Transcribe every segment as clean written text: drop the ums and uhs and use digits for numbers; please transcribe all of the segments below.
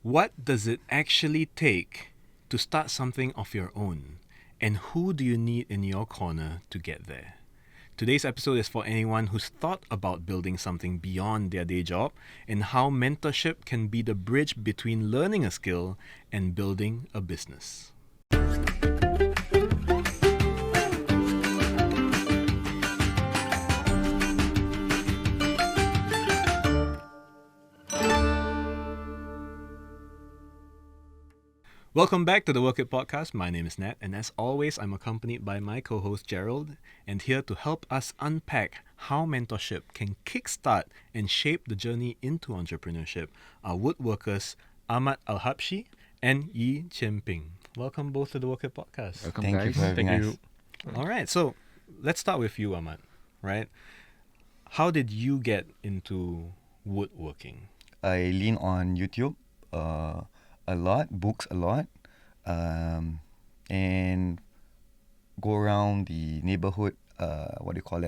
What does it actually take to start something of your own? And who do you need in your corner to get there? Today's episode is for anyone who's thought about building something beyond their day job and how mentorship can be the bridge between learning a skill and building a business. Welcome back to the Work It podcast. My name is Nat, and as always, I'm accompanied by my co-host Gerald, and here to help us unpack how mentorship can kickstart and shape the journey into entrepreneurship are woodworkers Ahmad Alhabshee and Yee Chien Ping. Welcome both to the Work It podcast. Welcome, Thank guys. you for having us. All right, so let's start with you, Ahmad. Right? How did you get into woodworking? I lean on YouTube a lot, books a lot, and go around the neighborhood,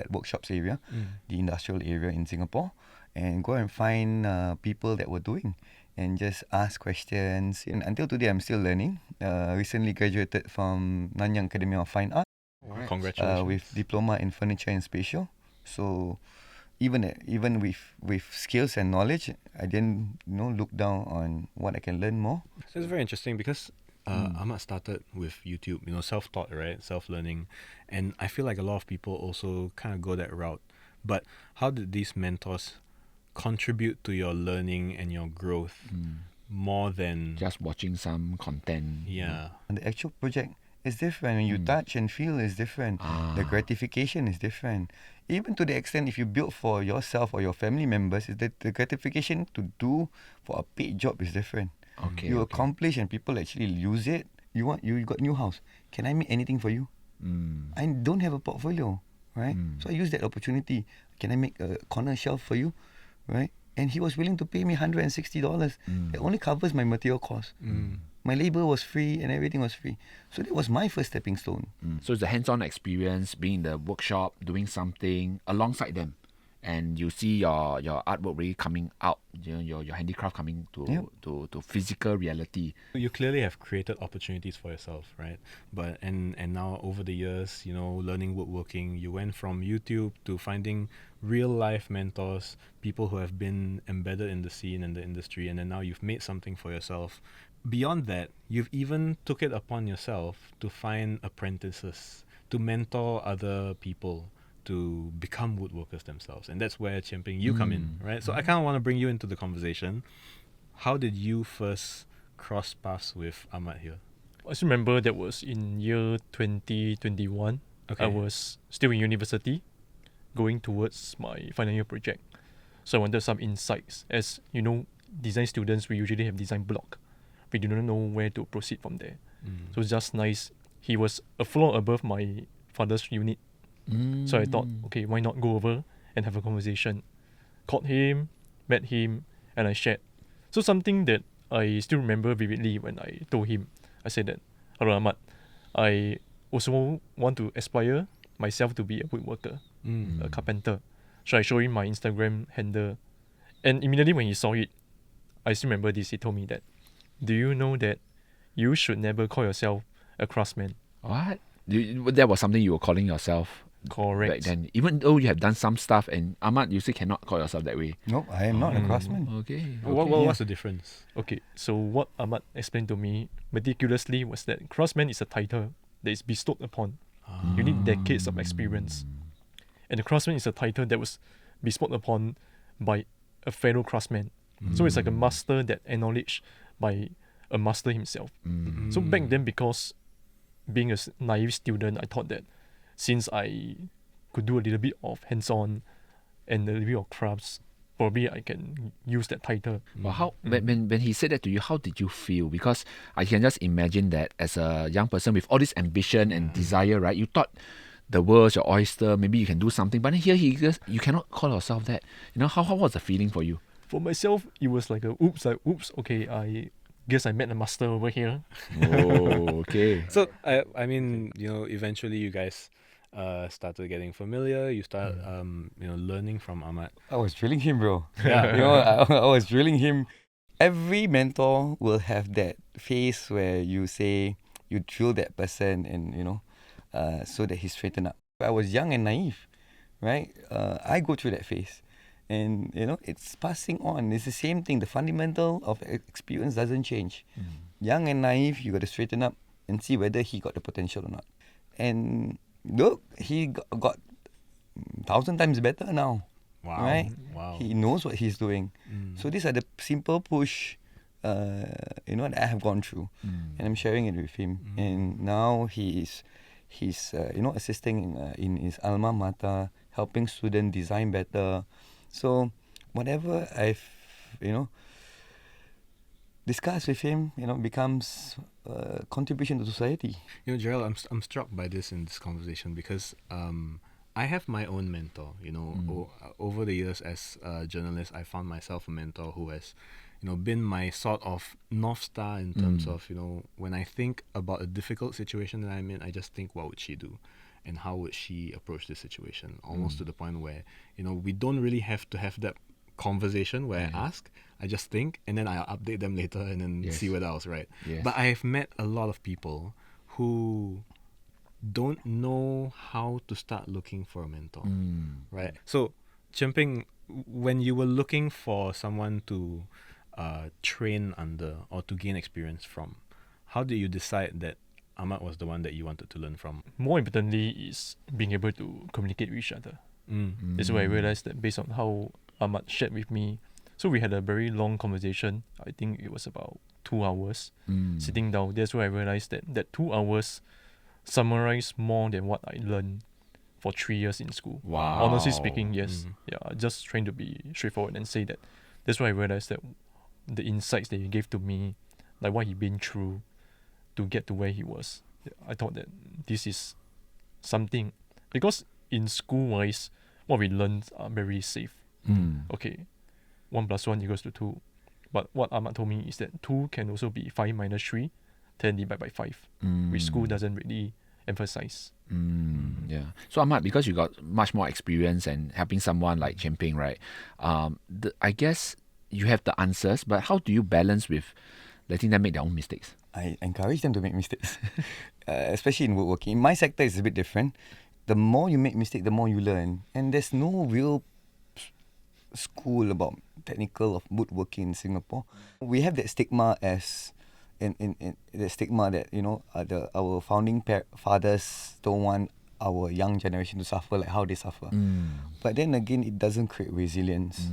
workshops area, the industrial area in Singapore, and go and find people that were doing and just ask questions. And until today, I'm still learning. Recently graduated from Nanyang Academy of Fine Art Congratulations. with diploma in furniture and spatial. So even with skills and knowledge, I didn't look down on what I can learn more. So it's very interesting because Ahmad started with YouTube, self-taught, right? Self-learning. And I feel like a lot of people also kind of go that route. But how did these mentors contribute to your learning and your growth more than... Just watching some content. Yeah. And the actual project is different. When you touch and feel is different. The gratification is different. Even to the extent if you build for yourself or your family members, is that the gratification to do for a paid job is different. Okay. You accomplish and people actually use it. You got new house. Can I make anything for you? I don't have a portfolio, right? So I use that opportunity. Can I make a corner shelf for you, right? And he was willing to pay me $160. It only covers my material cost. My labor was free and everything was free. So that was my first stepping stone. So it's a hands-on experience, being in the workshop, doing something alongside them. And you see your artwork really coming out, your handicraft coming to physical reality. You clearly have created opportunities for yourself, right? But and now over the years, learning woodworking, you went from YouTube to finding real life mentors, people who have been embedded in the scene and the industry, and then now you've made something for yourself. Beyond that, you've even took it upon yourself to find apprentices, to mentor other people to become woodworkers themselves. And that's where Chien Ping, you come in, right? So I kind of want to bring you into the conversation. How did you first cross paths with Ahmad here? I still remember that was in year 2021. Okay. I was still in university, going towards my final year project. So I wanted some insights. As you know, design students, we usually have design block. We do not know where to proceed from there. So it's just nice. He was a floor above my father's unit. So I thought, okay, why not go over and have a conversation? Called him, met him, and I shared. So something that I still remember vividly when I told him, I said that, hello Ahmad, I also want to aspire myself to be a woodworker, a carpenter. So I showed him my Instagram handle. And immediately when he saw it, I still remember this, he told me that, do you know that you should never call yourself a craftsman? What? That was something you were calling yourself Correct. back then. Even though you have done some stuff, and Ahmad, you still cannot call yourself that way. No, I am not a craftsman. Okay. What's the difference? Okay, so what Ahmad explained to me meticulously was that craftsman is a title that is bestowed upon. You need decades of experience. And the craftsman is a title that was bestowed upon by a fellow craftsman. So it's like a master that acknowledged by a master himself. So back then, because being a naive student, I thought that since I could do a little bit of hands-on and a little bit of crafts, probably I can use that title. But how when he said that to you, how did you feel? Because I can just imagine that as a young person with all this ambition and desire, right? You thought the world's your oyster, maybe you can do something. But then here you cannot call yourself that. How was the feeling for you? For myself, it was like oops, okay, I guess I met a master over here. Oh, okay. So, I mean, eventually you guys started getting familiar. You start, learning from Ahmad. I was drilling him, bro. Yeah. I was drilling him every mentor will have that phase where you say you drill that person and so that he straighten up. I was young and naive, right? I go through that phase, and it's passing on. It's the same thing. The fundamental of experience doesn't change. Young and naive, you got to straighten up and see whether he got the potential or not. And look, he got 1,000 times better now. Wow. Right? Wow. He knows what he's doing. So these are the simple push, that I have gone through, and I'm sharing it with him. And now he's assisting in his alma mater, helping students design better. So whatever I've discussed with him, becomes contribution to society. Gerald, I'm struck by this in this conversation because I have my own mentor. Over the years as a journalist, I found myself a mentor who has, been my sort of North Star in terms of, when I think about a difficult situation that I'm in, I just think, what would she do? And how would she approach this situation? Almost to the point where, we don't really have to have that conversation where I ask, I just think, and then I'll update them later and then see whether I was right. Yes. But I have met a lot of people who don't know how to start looking for a mentor, right? So, Chien Ping, when you were looking for someone to train under or to gain experience from, how did you decide that Ahmad was the one that you wanted to learn from? More importantly is being able to communicate with each other. That's why I realized that based on how Ahmad shared with me. So we had a very long conversation. I think it was about 2 hours sitting down. That's where I realized that 2 hours summarized more than what I learned for 3 years in school. Wow. Honestly speaking, yes. Yeah, just trying to be straightforward and say that. That's why I realized that the insights that he gave to me, like what he'd been through to get to where he was, I thought that this is something. Because in school-wise, what we learned are very safe. Okay, 1 + 1 = 2. But what Ahmad told me is that 2 can also be 5 - 3, 10 divided by 5, which school doesn't really emphasize. Yeah. So Ahmad, because you got much more experience and helping someone like Chien Ping, right? I guess you have the answers, but how do you balance with letting them make their own mistakes? I encourage them to make mistakes, especially in woodworking. In my sector, it's a bit different. The more you make mistakes, the more you learn. And there's no real school about technical of woodworking in Singapore. We have that stigma as in the stigma that our founding fathers don't want our young generation to suffer like how they suffer. But then again, it doesn't create resilience.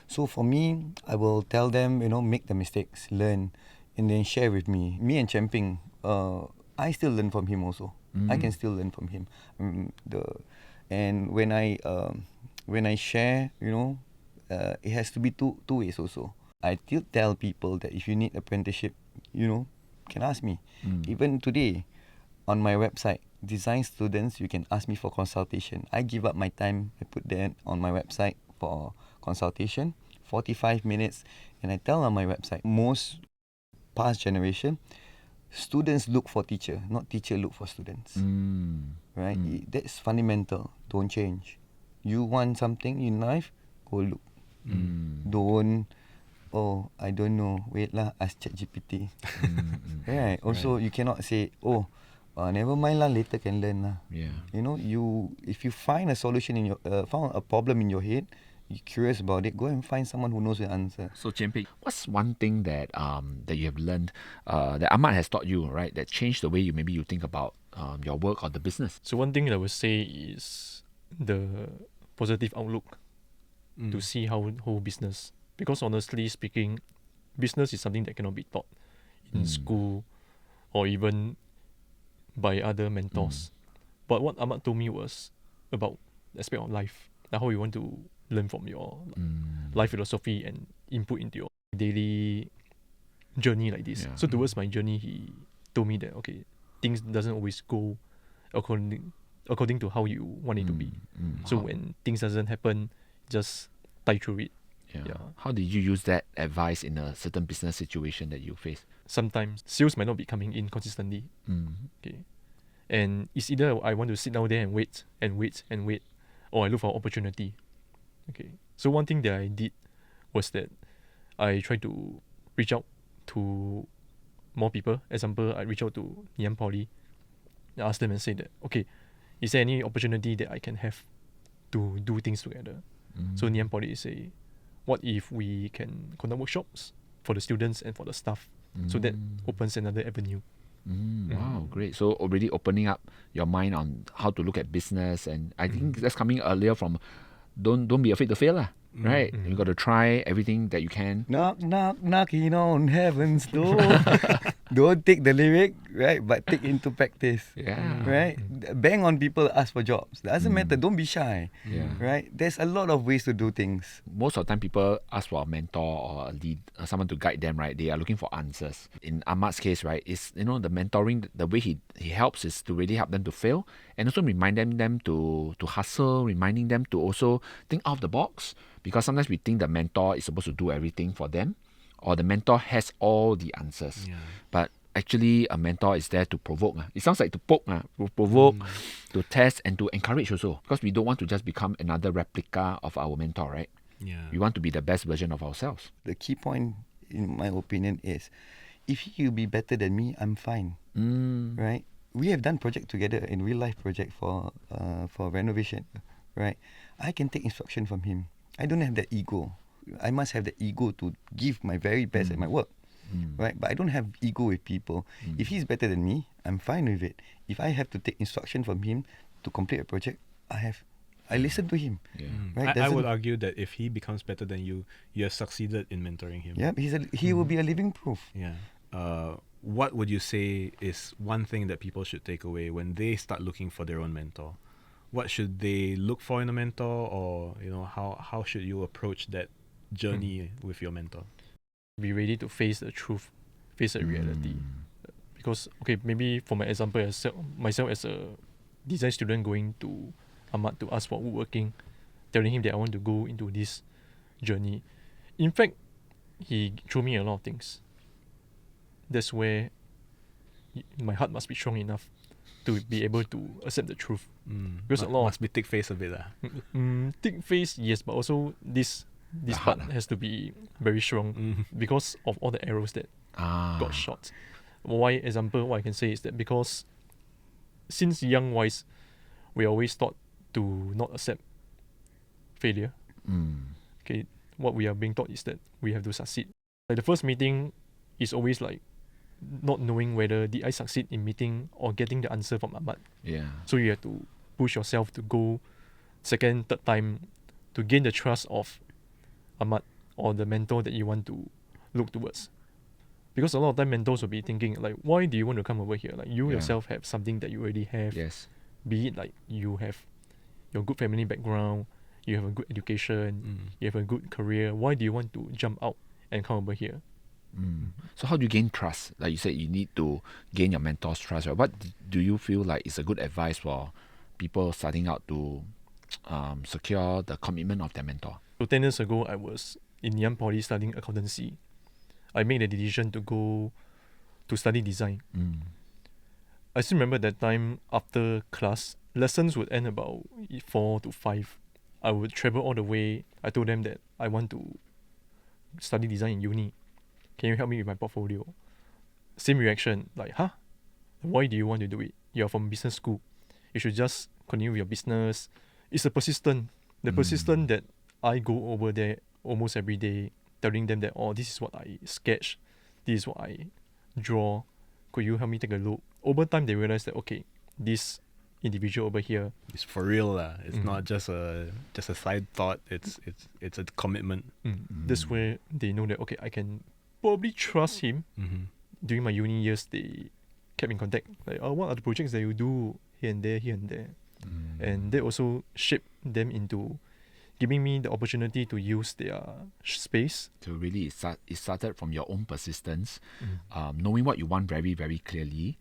So for me, I will tell them, make the mistakes, learn, and then share with me. Me and Chien Ping, I still learn from him also. I can still learn from him. And when I share, it has to be two ways also. I still tell people that if you need apprenticeship, can ask me. Even today, on my website, design students, you can ask me for consultation. I give up my time. I put that on my website for consultation, 45 minutes. And I tell on my website, most past generation, students look for teacher, not teacher look for students. Right? That's fundamental. Don't change. You want something in life, go look. Don't, I don't know, wait lah, ask ChatGPT. Right? Also, you cannot say, never mind lah, later can learn lah. Yeah. If you find a solution found a problem in your head, you're curious about it, go and find someone who knows the answer. So Chien Ping, what's one thing that that you have learned that Ahmad has taught you, right, that changed the way you think about your work or the business? So one thing that I would say is the positive outlook to see how whole business. Because honestly speaking, business is something that cannot be taught in school or even by other mentors. But what Ahmad told me was about the aspect of life, like how you want to learn from your life philosophy and input into your daily journey like this. Yeah. So towards my journey, he told me that things doesn't always go according to how you want it to be. So when things doesn't happen, just tie through it. Yeah. How did you use that advice in a certain business situation that you face? Sometimes sales might not be coming in consistently. Okay. And it's either I want to sit down there and wait, or I look for opportunity. Okay. So one thing that I did was that I try to reach out to more people. Example, I reach out to Ngee Poly. I ask them and say that, okay, is there any opportunity that I can have to do things together? So Ngee Poly say, what if we can conduct workshops for the students and for the staff? So that opens another avenue. Wow, great. So already opening up your mind on how to look at business, and I think that's coming earlier from don't be afraid to fail lah. Right? You got to try everything that you can. Knock, knock, knocking on heaven's door. Don't take the lyric, right? But take into practice. Yeah. Right? Bang on people, ask for jobs. Doesn't matter. Don't be shy. Yeah. Right? There's a lot of ways to do things. Most of the time people ask for a mentor or a lead, someone to guide them, right? They are looking for answers. In Ahmad's case, right, is the mentoring, the way he helps is to really help them to fail and also reminding them to hustle, reminding them to also think out of the box. Because sometimes we think the mentor is supposed to do everything for them, or the mentor has all the answers. Yeah. But actually, a mentor is there to provoke. It sounds like to poke, to provoke, to test, and to encourage also. Because we don't want to just become another replica of our mentor, right? Yeah. We want to be the best version of ourselves. The key point, in my opinion, is if he'll be better than me, I'm fine. Right? We have done project together in real life project for renovation. Right? I can take instruction from him. I don't have that ego. I must have the ego to give my very best at my work. Right? But I don't have ego with people. If he's better than me, I'm fine with it. If I have to take instruction from him to complete a project, I listen to him. Yeah. Right? I would argue that if he becomes better than you, you have succeeded in mentoring him. Yeah, he will be a living proof. Yeah. What would you say is one thing that people should take away when they start looking for their own mentor? What should they look for in a mentor, or how should you approach that journey with your mentor? Be ready to face the truth, face the reality. Because maybe for my example, myself as a design student going to Ahmad to ask for woodworking, telling him that I want to go into this journey. In fact, he threw me a lot of things. That's where my heart must be strong enough to be able to accept the truth. Because a lot must be thick face a bit. thick face, yes, but also this part has to be very strong because of all the arrows that got shot. Why? Example, what I can say is that because since young wise, we always taught to not accept failure. Okay, what we are being taught is that we have to succeed. Like the first meeting is always like not knowing whether did I succeed in meeting or getting the answer from Ahmad. Yeah. So you have to push yourself to go second, third time to gain the trust of Ahmad or the mentor that you want to look towards. Because a lot of time mentors will be thinking like, why do you want to come over here? Like you yourself have something that you already have. Yes. Be it like you have your good family background, you have a good education, you have a good career. Why do you want to jump out and come over here? So how do you gain trust? Like you said, you need to gain your mentor's trust, right? What do you feel like is a good advice for people starting out to secure the commitment of their mentor? So 10 years ago, I was in Yee Poly studying accountancy. I made the decision to go to study design. I still remember that time after class, lessons would end about 4 to 5. I would travel all the way. I told them that I want to study design in uni. Can you help me with my portfolio? Same reaction, like, huh? Why do you want to do it? You're from business school. You should just continue with your business. It's the persistent that I go over there almost every day, telling them that, this is what I sketch, this is what I draw. Could you help me take a look? Over time, they realize that, okay, this individual over here, It's for real. It's not just a side thought. It's a commitment. that's where they know that, okay, I can probably trust him. During my uni years, they kept in contact. Like, what are the projects that you do here and there? And they also shaped them into giving me the opportunity to use their space. So really, it started from your own persistence, knowing what you want very, very clearly,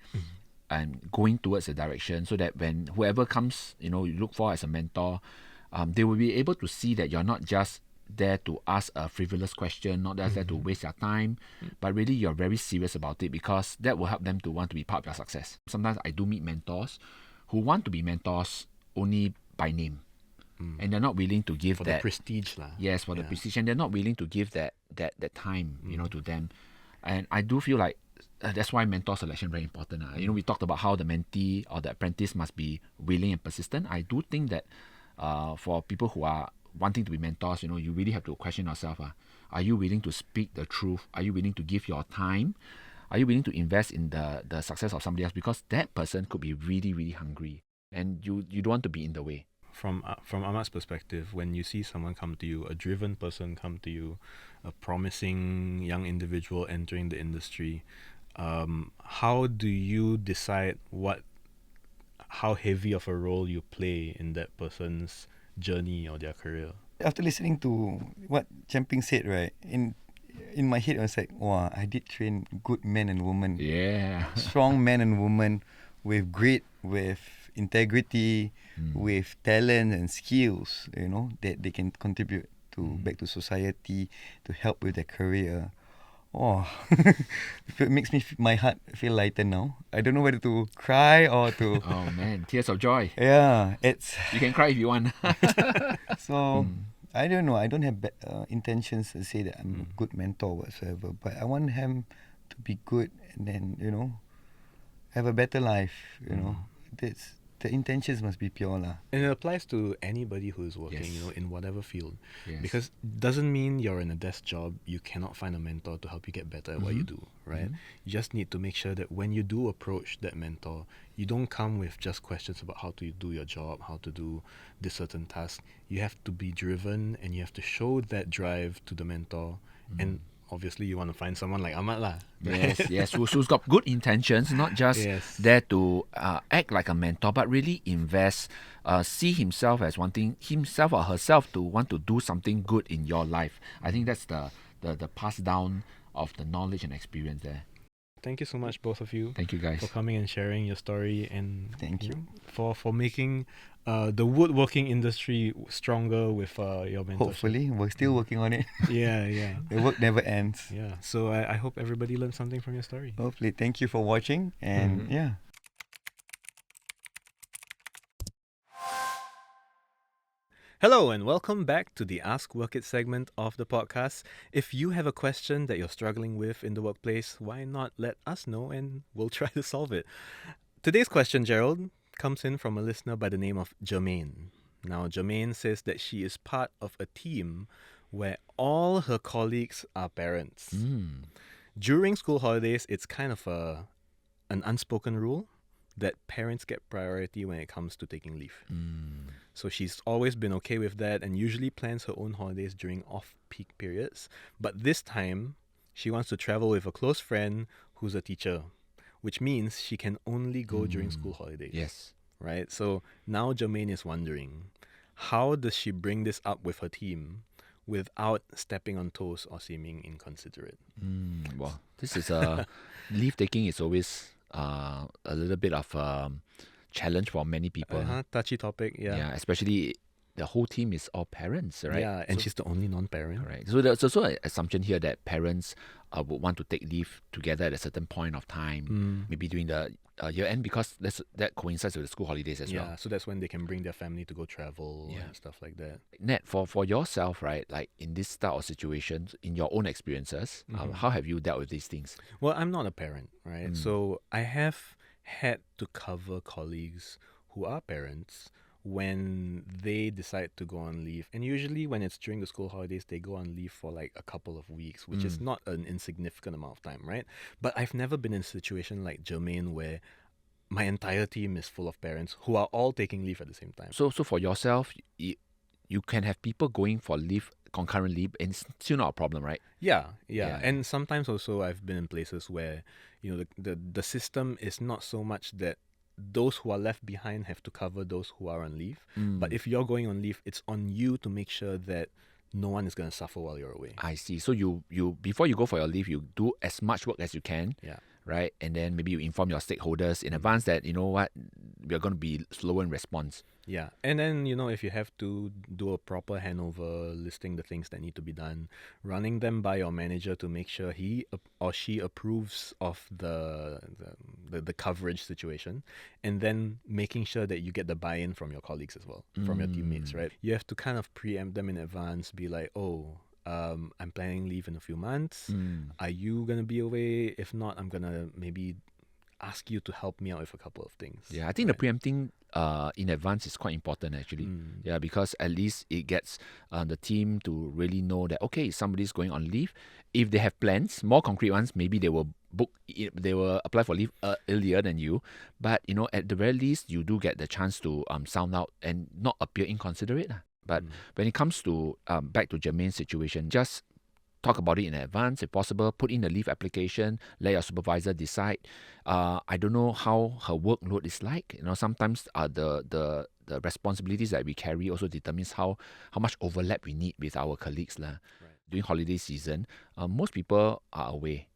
and going towards the direction, so that when whoever comes, you look for as a mentor, they will be able to see that you're not just there to ask a frivolous question, not just there to waste your time, but really you're very serious about it, because that will help them to want to be part of your success. Sometimes I do meet mentors who want to be mentors only by name. and they're not willing to give For that the prestige lah. yes, for the Yeah. prestige, and they're not willing to give that time, to them. And I do feel like that's why mentor selection very important. We talked about how the mentee or the apprentice must be willing and persistent. I do think that for people who are wanting to be mentors, you really have to question yourself. Are you willing to speak the truth? Are you willing to give your time? Are you willing to invest in the success of somebody else? Because that person could be really, really hungry, and you don't want to be in the way. From Ahmad's perspective, when you see someone come to you, a driven person come to you, a promising young individual entering the industry, how do you decide how heavy of a role you play in that person's journey or their career? After listening to what Chien Ping said, right, in my head I was like, wow, I did train good men and women, Yeah. strong men and women with integrity, with talent and skills, that they can contribute to back to society, to help with their career. Oh, it makes my heart feel lighter now. I don't know whether to cry or to. Oh man, tears of joy. Yeah, it's You can cry if you want. so. I don't know. I don't have intentions to say that I'm a good mentor whatsoever, but I want him to be good and then have a better life. The intentions must be pure lah. And it applies to anybody who is working, Yes. in whatever field. Yes. Because doesn't mean you're in a desk job, you cannot find a mentor to help you get better at what you do, right? You just need to make sure that when you do approach that mentor, you don't come with just questions about how to do your job, how to do this certain task. You have to be driven and you have to show that drive to the mentor. And obviously you want to find someone like Ahmad lah. Yes, who's got good intentions, not just Yes. there to act like a mentor, but really invest, see himself as wanting himself or herself to want to do something good in your life. I think that's the pass down of the knowledge and experience there. Thank you so much, both of you, Thank you guys. for coming and sharing your story, and Thank you. for making the woodworking industry stronger with your mentorship. Hopefully, we're still working on it. Yeah. The work never ends. Yeah. So I hope everybody learned something from your story. Hopefully, thank you for watching, and yeah. Hello and welcome back to the Ask Work It segment of the podcast. If you have a question that you're struggling with in the workplace, why not let us know and we'll try to solve it. Today's question, Gerald, comes in from a listener by the name of Jermaine. Now, Jermaine says that she is part of a team where all her colleagues are parents. During school holidays, it's kind of an unspoken rule that parents get priority when it comes to taking leave. So she's always been okay with that and usually plans her own holidays during off-peak periods. But this time, she wants to travel with a close friend who's a teacher, which means she can only go during school holidays. Yes. Right? So now Jermaine is wondering, how does she bring this up with her team without stepping on toes or seeming inconsiderate? Well, this is leave taking is always a little bit of challenge for many people. Touchy topic, yeah. Especially the whole team is all parents, right? Yeah, and she's the only non-parent. Correct. So there's also an assumption here that parents would want to take leave together at a certain point of time, maybe during the year end, because that coincides with the school holidays as well. Yeah, so that's when they can bring their family to go travel and stuff like that. Ned, for yourself, right, like in this style of situations, in your own experiences, how have you dealt with these things? Well, I'm not a parent, right? So I have had to cover colleagues who are parents when they decide to go on leave. And usually when it's during the school holidays, they go on leave for like a couple of weeks, which is not an insignificant amount of time, right? But I've never been in a situation like Jermaine where my entire team is full of parents who are all taking leave at the same time. So for yourself, you can have people going for leave, concurrent leave, and it's still not a problem, right? Yeah. Yeah. And sometimes also I've been in places where, the system is not so much that those who are left behind have to cover those who are on leave. But if you're going on leave, it's on you to make sure that no one is going to suffer while you're away. I see. So you before you go for your leave, you do as much work as you can. Yeah. Right, and then maybe you inform your stakeholders in advance that we are going to be slower in response. Yeah, and then if you have to do a proper handover, listing the things that need to be done, running them by your manager to make sure he or she approves of the coverage situation, and then making sure that you get the buy-in from your colleagues as well, from your teammates, right? You have to kind of preempt them in advance, be like, oh, I'm planning leave in a few months. Are you gonna be away? If not, I'm gonna maybe ask you to help me out with a couple of things. Yeah, I think the preempting in advance is quite important actually. Yeah, because at least it gets the team to really know that, okay, somebody's going on leave. If they have plans, more concrete ones, maybe they will apply for leave earlier than you. But at the very least, you do get the chance to sound out and not appear inconsiderate. But when it comes to back to Jermaine's situation, just talk about it in advance if possible. Put in the leave application. Let your supervisor decide. I don't know how her workload is like. Sometimes the responsibilities that we carry also determines how much overlap we need with our colleagues. Right. During holiday season, most people are away.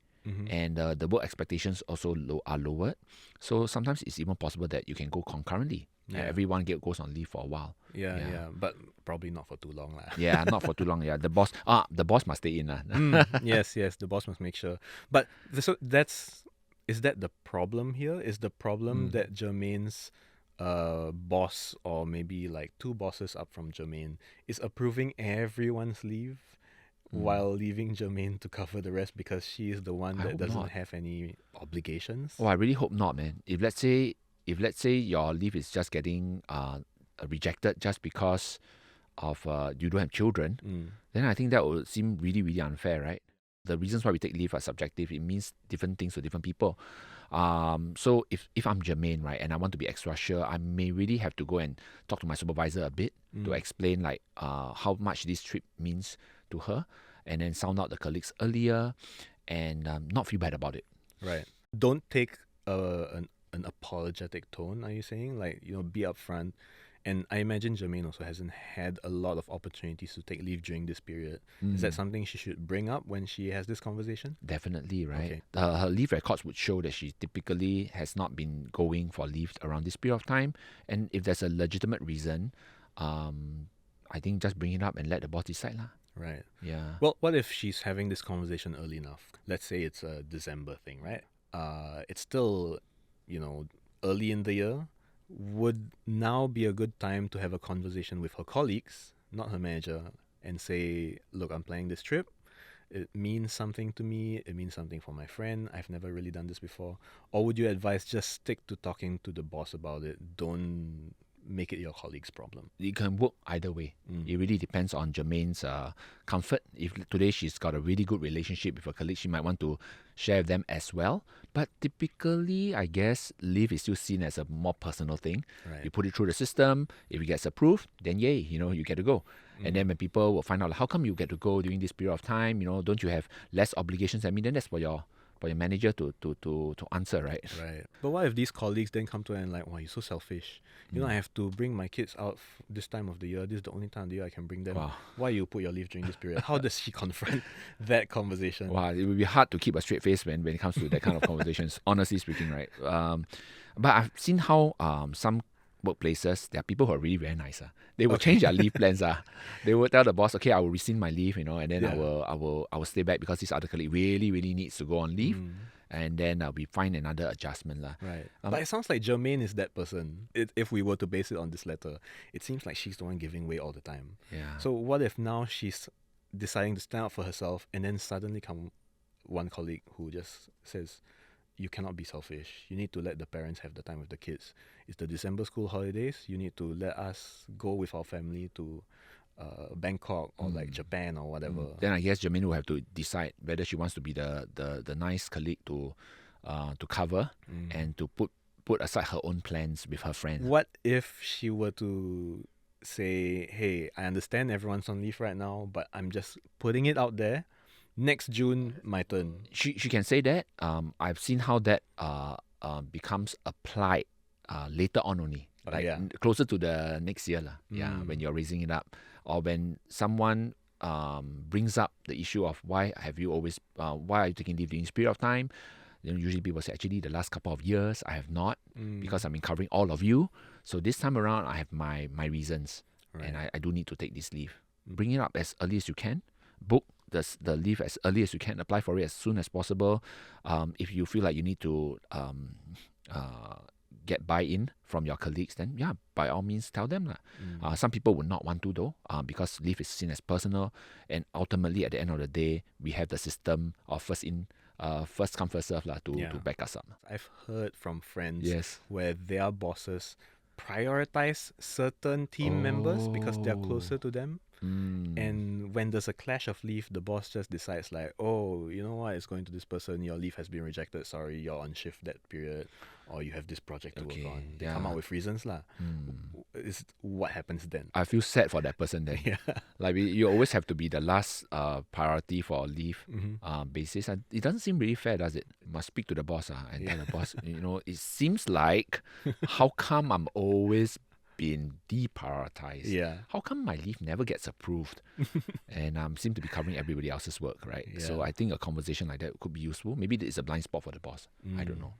And the work expectations also are lowered. So sometimes it's even possible that you can go concurrently. Yeah. Everyone goes on leave for a while. Yeah, but probably not for too long. Yeah, not for too long. Yeah, the boss must stay in. Yes, the boss must make sure. But so is that the problem here? Is the problem that Jermaine's boss, or maybe like two bosses up from Jermaine, is approving everyone's leave while leaving Jermaine to cover the rest because she is the one that doesn't have any obligations? Oh, I really hope not, man. If let's say your leave is just getting rejected just because of you don't have children, then I think that would seem really, really unfair, right? The reasons why we take leave are subjective. It means different things to different people. So if I'm Jermaine, right, and I want to be extra sure, I may really have to go and talk to my supervisor a bit to explain like how much this trip means to her, and then sound out the colleagues earlier and not feel bad about it. Right. Don't take an apologetic tone, are you saying? Like, be upfront. And I imagine Jermaine also hasn't had a lot of opportunities to take leave during this period. Is that something she should bring up when she has this conversation? Definitely, right? Okay. Her leave records would show that she typically has not been going for leave around this period of time. And if there's a legitimate reason, I think just bring it up and let the boss decide. Right. Yeah. Well, what if she's having this conversation early enough? Let's say it's a December thing, right? It's still, early in the year. Would now be a good time to have a conversation with her colleagues, not her manager, and say, look, I'm planning this trip. It means something to me. It means something for my friend. I've never really done this before. Or would you advise just stick to talking to the boss about it? Don't make it your colleague's problem. It can work either way. It really depends on Jermaine's comfort. If today she's got a really good relationship with her colleagues, she might want to share with them as well. But typically, I guess, leave is still seen as a more personal thing. Right. You put it through the system. If it gets approved, then yay, you get to go. And then when people will find out, like, how come you get to go during this period of time? Don't you have less obligations? I mean, then that's for your manager to answer, right? Right. But what if these colleagues then come to her and like, wow, you're so selfish. I have to bring my kids out this time of the year. This is the only time of the year I can bring them. Wow. Why you put your leave during this period? How does she confront that conversation? Wow, it would be hard to keep a straight face when it comes to that kind of conversations, honestly speaking, right? But I've seen how some workplaces, there are people who are really very nice. They will change their leave plans. They will tell the boss, okay, I will rescind my leave, and then I will stay back because this other colleague really, really needs to go on leave. And then we find another adjustment. Right. But it sounds like Jermaine is that person. If we were to base it on this letter, it seems like she's the one giving way all the time. Yeah. So what if now she's deciding to stand up for herself, and then suddenly come one colleague who just says, you cannot be selfish. You need to let the parents have the time with the kids. It's the December school holidays. You need to let us go with our family to Bangkok or like Japan or whatever. Then I guess Jermaine will have to decide whether she wants to be the nice colleague to cover and to put aside her own plans with her friend. What if she were to say, hey, I understand everyone's on leave right now, but I'm just putting it out there. Next June, my turn. She can say that. I've seen how that becomes applied later on only. Closer to the next year. When you're raising it up. Or when someone brings up the issue of why are you taking leave during this period of time, Usually people say, actually, the last couple of years, I have not because I've been covering all of you. So this time around, I have my reasons. Right. And I do need to take this leave. Bring it up as early as you can. Book the leave as early as you can. Apply for it as soon as possible. If you feel like you need to get buy-in from your colleagues, then yeah, by all means tell them. Some people would not want to though, because leave is seen as personal, and ultimately at the end of the day, we have the system of first come first serve to back us up. I've heard from friends Yes. where their bosses prioritize certain team members because they're closer to them. And when there's a clash of leave, the boss just decides like, oh, you know what, it's going to this person, your leave has been rejected, sorry, you're on shift that period, or you have this project to work on. They come out with reasons lah. It's what happens then. I feel sad for that person then. Like you always have to be the last priority for leave basis. And it doesn't seem really fair, does it? You must speak to the boss and tell the boss, it seems like, how come I'm always been deprioritized? Yeah. How come my leave never gets approved? And seem to be covering everybody else's work, right? Yeah. So I think a conversation like that could be useful. Maybe it's a blind spot for the boss. I don't know.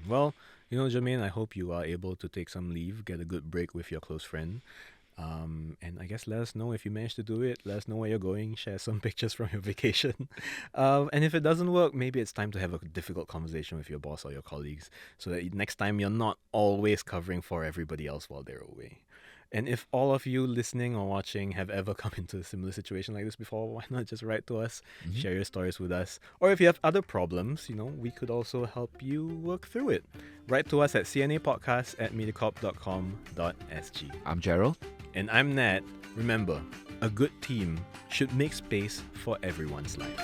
Well, Jermaine, I hope you are able to take some leave, get a good break with your close friend. And I guess let us know if you manage to do it. Let us know where you're going. Share some pictures from your vacation. And if it doesn't work, maybe it's time to have a difficult conversation with your boss or your colleagues so that next time you're not always covering for everybody else while they're away. And if all of you listening or watching have ever come into a similar situation like this before, why not just write to us, share your stories with us. Or if you have other problems, we could also help you work through it. Write to us at cnapodcast@mediacorp.com.sg. I'm Gerald. And I'm Nat. Remember, a good team should make space for everyone's life.